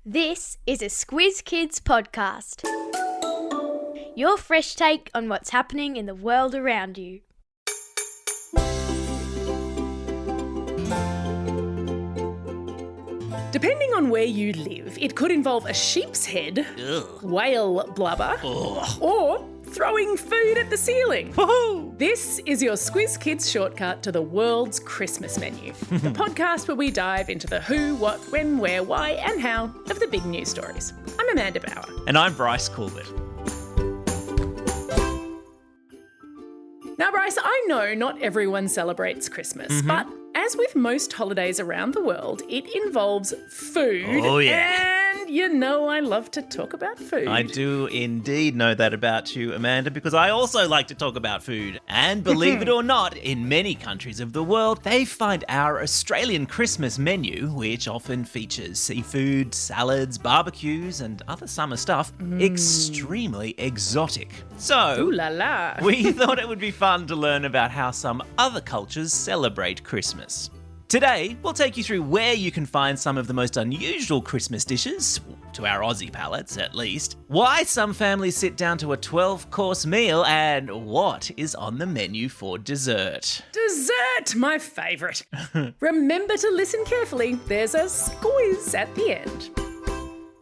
This is a Squiz Kids podcast. Your fresh take on what's happening in the world around you. Depending on where you live, it could involve a sheep's head, whale blubber, or throwing food at the ceiling. Woohoo! This is your Squiz Kids shortcut to the world's Christmas menu, the podcast where we dive into the who, what, when, where, why and how of the big news stories. I'm Amanda Bauer. And I'm Bryce Corbett. Now, Bryce, I know not everyone celebrates Christmas, but as with most holidays around the world, it involves food. Oh, yeah. And you know I love to talk about food. I do indeed know that about you, Amanda, because I also like to talk about food. And believe it or not, in many countries of the world, they find our Australian Christmas menu, which often features seafood, salads, barbecues, and other summer stuff, extremely exotic. So, Ooh la la. we thought it would be fun to learn about how some other cultures celebrate Christmas. Today, we'll take you through where you can find some of the most unusual Christmas dishes, to our Aussie palates at least, why some families sit down to a 12-course meal, and what is on the menu for dessert. Dessert, my favourite. Remember to listen carefully. There's a squiz at the end.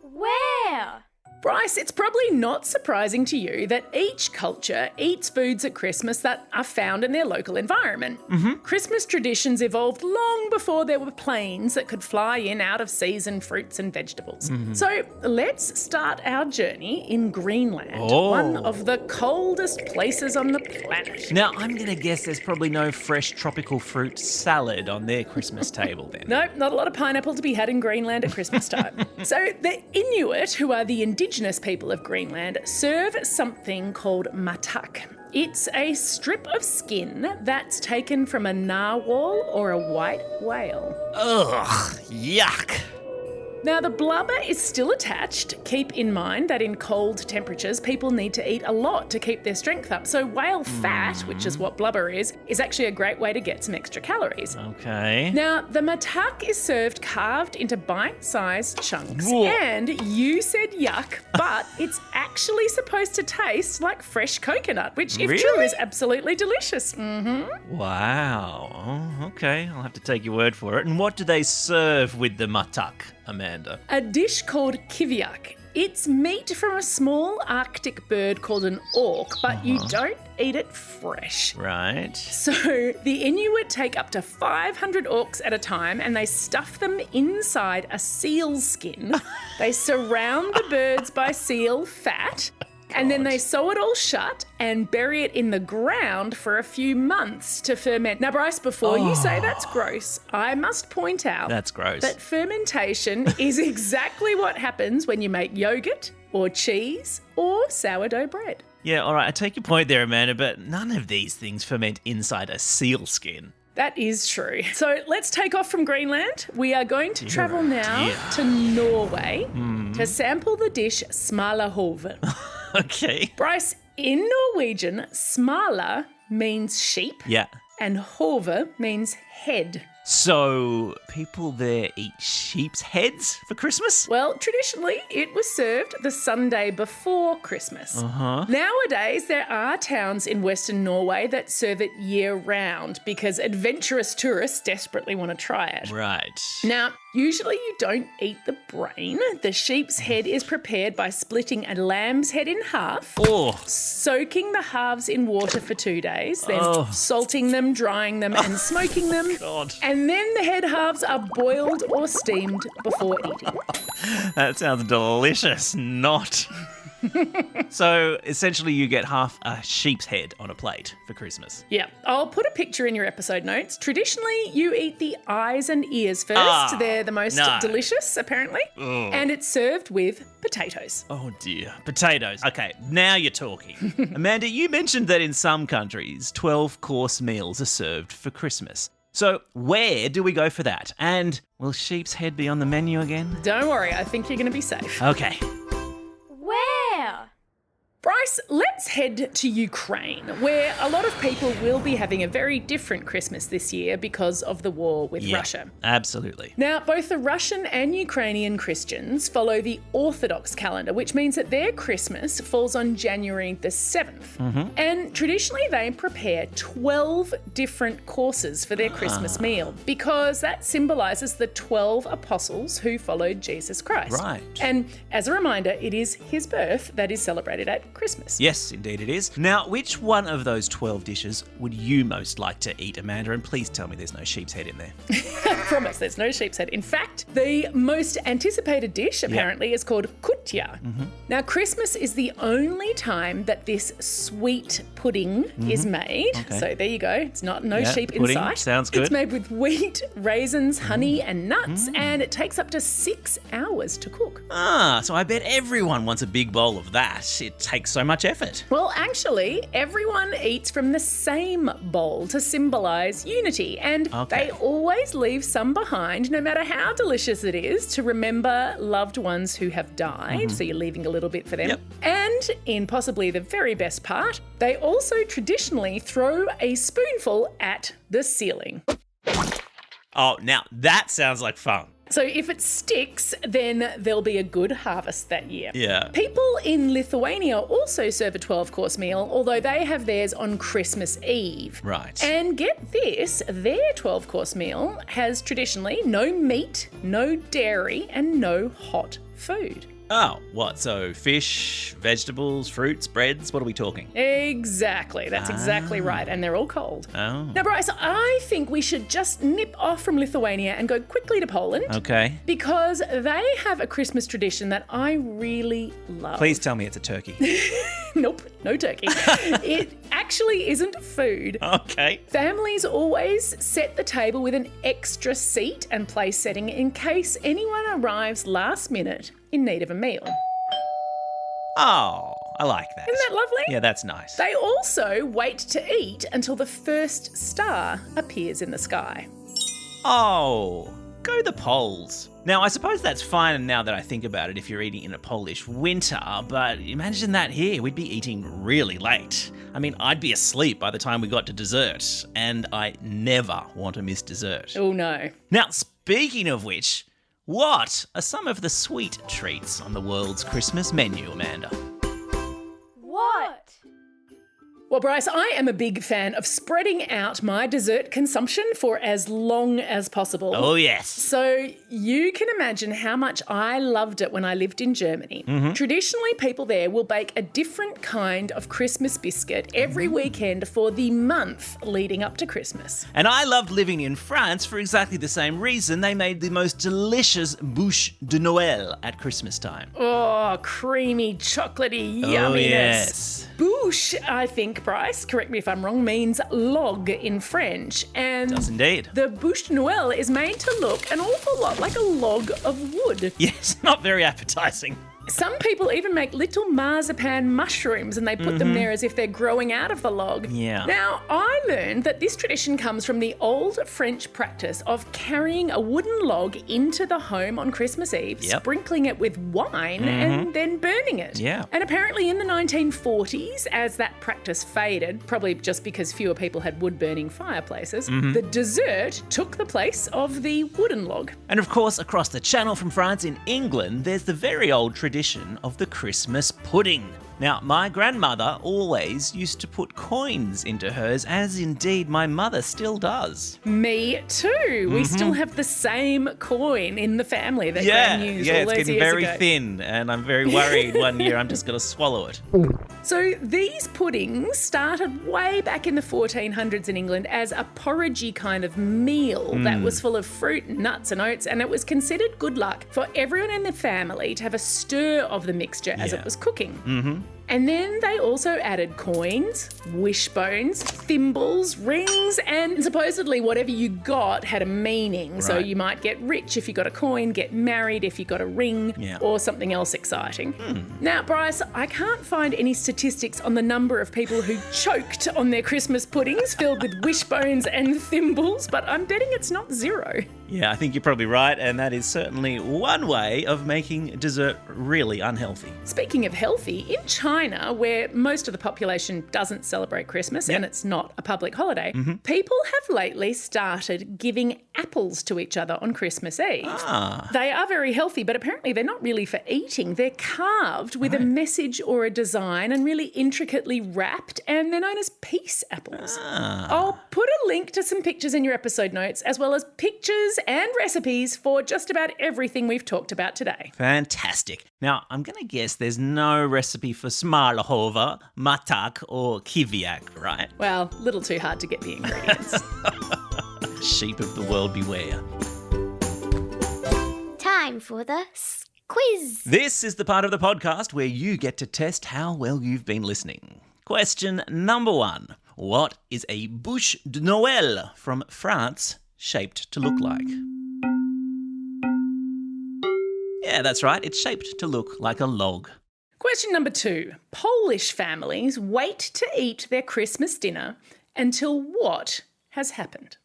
Where? Bryce, it's probably not surprising to you that each culture eats foods at Christmas that are found in their local environment. Christmas traditions evolved long before there were planes that could fly in out of season fruits and vegetables. So let's start our journey in Greenland, one of the coldest places on the planet. Now, I'm going to guess there's probably no fresh tropical fruit salad on their Christmas table then. Nope, not a lot of pineapple to be had in Greenland at Christmas time. So the Inuit, who are the indigenous people of Greenland, serve something called matak. It's a strip of skin that's taken from a narwhal or a white whale. Ugh, yuck. Now, the blubber is still attached. Keep in mind that in cold temperatures, people need to eat a lot to keep their strength up. So whale fat, which is what blubber is actually a great way to get some extra calories. Okay. Now, the matak is served carved into bite-sized chunks. Whoa. And you said yuck, but it's actually supposed to taste like fresh coconut, which, if true, Really? is absolutely delicious. Wow. Oh, okay, I'll have to take your word for it. And what do they serve with the matak, Amanda? A dish called kiviak. It's meat from a small Arctic bird called an auk, but you don't eat it fresh. Right. So the Inuit take up to 500 orcs at a time and they stuff them inside a seal skin. They surround the birds by seal fat. And then they sew it all shut and bury it in the ground for a few months to ferment. Now, Bryce, before you say that's gross, I must point out That's gross. that fermentation is exactly what happens when you make yogurt or cheese or sourdough bread. Yeah, all right, I take your point there, Amanda, but none of these things ferment inside a seal skin. That is true. So let's take off from Greenland. We are going to travel now to Norway to sample the dish smalahove. Okay. Bryce, in Norwegian, smala means sheep Yeah. and hove means head. So people there eat sheep's heads for Christmas? Well, traditionally, it was served the Sunday before Christmas. Nowadays, there are towns in Western Norway that serve it year-round because adventurous tourists desperately want to try it. Right. Now, usually you don't eat the brain. The sheep's head is prepared by splitting a lamb's head in half, Oh, soaking the halves in water for 2 days, then Oh. salting them, drying them and smoking them. God. And then the head halves are boiled or steamed before eating. That sounds delicious. Not. So essentially you get half a sheep's head on a plate for Christmas. Yeah, I'll put a picture in your episode notes. Traditionally, you eat the eyes and ears first. They're the most delicious, apparently. And it's served with potatoes. Oh dear. Potatoes. Okay, now you're talking. Amanda, you mentioned that in some countries, 12-course meals are served for Christmas. So where do we go for that? And will sheep's head be on the menu again? Don't worry, I think you're going to be safe. Okay. Where? Bryce, Bryce, let's head to Ukraine, where a lot of people will be having a very different Christmas this year because of the war with Russia. Absolutely. Now, both the Russian and Ukrainian Christians follow the Orthodox calendar, which means that their Christmas falls on January the 7th. And traditionally, they prepare 12 different courses for their Christmas meal because that symbolises the 12 apostles who followed Jesus Christ. Right. And as a reminder, it is his birth that is celebrated at Christmas. Yes, indeed it is. Now, which one of those 12 dishes would you most like to eat, Amanda? And please tell me there's no sheep's head in there. I promise, there's no sheep's head. In fact, the most anticipated dish apparently is called kutya. Now, Christmas is the only time that this sweet pudding is made. Okay. So there you go. It's not no sheep in pudding. sight. Sounds good. It's made with wheat, raisins, honey, and nuts, and it takes up to 6 hours to cook. So I bet everyone wants a big bowl of that. It takes so much effort. Well, actually, everyone eats from the same bowl to symbolise unity, and they always leave some behind, no matter how delicious it is, to remember loved ones who have died, so you're leaving a little bit for them. Yep. And in possibly the very best part, they also traditionally throw a spoonful at the ceiling. Oh, now that sounds like fun. So if it sticks, then there'll be a good harvest that year. Yeah. People in Lithuania also serve a 12-course meal, although they have theirs on Christmas Eve. Right. And get this, their 12-course meal has traditionally no meat, no dairy, and no hot food. Oh, what? So fish, vegetables, fruits, breads? What are we talking? Exactly. That's exactly right. And they're all cold. Oh. Now, Bryce, I think we should just nip off from Lithuania and go quickly to Poland. Okay. Because they have a Christmas tradition that I really love. Please tell me it's a turkey. Nope, no turkey. It actually isn't food. Okay. Families always set the table with an extra seat and place setting in case anyone arrives last minute in need of a meal. Oh, I like that. Isn't that lovely? Yeah, that's nice. They also wait to eat until the first star appears in the sky. Oh, go the Poles. Now, I suppose that's fine now that I think about it if you're eating in a Polish winter, but imagine that here. We'd be eating really late. I mean, I'd be asleep by the time we got to dessert, and I never want to miss dessert. Oh, no. Now, speaking of which, what are some of the sweet treats on the world's Christmas menu, Amanda? What? Well, Bryce, I am a big fan of spreading out my dessert consumption for as long as possible. Oh, yes. So you can imagine how much I loved it when I lived in Germany. Traditionally, people there will bake a different kind of Christmas biscuit every weekend for the month leading up to Christmas. And I loved living in France for exactly the same reason. They made the most delicious bûche de Noël at Christmas time. Oh, creamy, chocolatey yumminess. Oh, yes. Bûche, I think, Bryce, correct me if I'm wrong, means log in French. And Does indeed. the bûche de Noël is made to look an awful lot like a log of wood. Yes, not very appetizing. Some people even make little marzipan mushrooms and they put them there as if they're growing out of the log. Yeah. Now, I learned that this tradition comes from the old French practice of carrying a wooden log into the home on Christmas Eve, sprinkling it with wine and then burning it. Yeah. And apparently in the 1940s, as that practice faded, probably just because fewer people had wood-burning fireplaces, the dessert took the place of the wooden log. And of course, across the channel from France in England, there's the very old tradition of the Christmas pudding. Now, my grandmother always used to put coins into hers, as indeed my mother still does. Me too. We still have the same coin in the family that Gran used all it's those getting years very ago. thin, and I'm very worried one year I'm just going to swallow it. So these puddings started way back in the 1400s in England as a porridgey kind of meal that was full of fruit, nuts and oats, and it was considered good luck for everyone in the family to have a stir of the mixture as it was cooking. And then they also added coins, wishbones, thimbles, rings, and supposedly whatever you got had a meaning. So you might get rich if you got a coin, get married if you got a ring, or something else exciting. Now, Bryce, I can't find any statistics on the number of people who choked on their Christmas puddings filled with wishbones and thimbles, but I'm betting it's not zero. Yeah, I think you're probably right, and that is certainly one way of making dessert really unhealthy. Speaking of healthy, in China, where most of the population doesn't celebrate Christmas and it's not a public holiday, people have lately started giving apples to each other on Christmas Eve. They are very healthy, but apparently they're not really for eating. They're carved with a message or a design and really intricately wrapped, and they're known as peace apples. I'll put a link to some pictures in your episode notes, as well as pictures and recipes for just about everything we've talked about today. Fantastic. Now, I'm going to guess there's no recipe for smalahova, matak, or kiviak, right? Well, a little too hard to get the ingredients. Sheep of the world beware. Time for the quiz. This is the part of the podcast where you get to test how well you've been listening. Question number 1. What is a bûche de Noël from France shaped to look like? Yeah, that's right. It's shaped to look like a log. Question number 2. Polish families wait to eat their Christmas dinner until what has happened?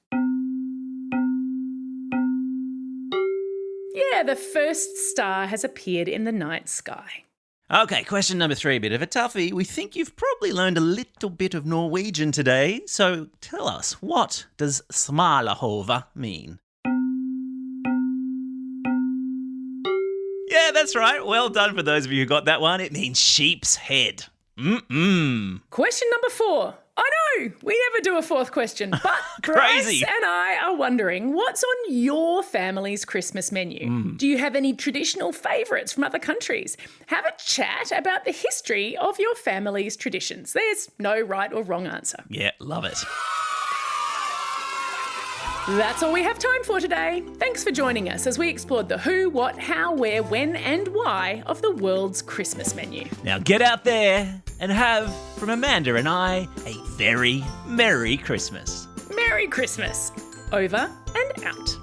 Yeah, the first star has appeared in the night sky. Okay, question number 3, a bit of a toughie. We think you've probably learned a little bit of Norwegian today, so tell us, what does smalahova mean? Yeah, that's right. Well done for those of you who got that one. It means sheep's head. Question number 4. I know, we never do a fourth question, but Crazy. Bryce and I are wondering, what's on your family's Christmas menu? Do you have any traditional favourites from other countries? Have a chat about the history of your family's traditions. There's no right or wrong answer. Yeah, love it. That's all we have time for today. Thanks for joining us as we explored the who, what, how, where, when and why of the world's Christmas menu. Now get out there and have, from Amanda and I, a very Merry Christmas. Merry Christmas. Over and out.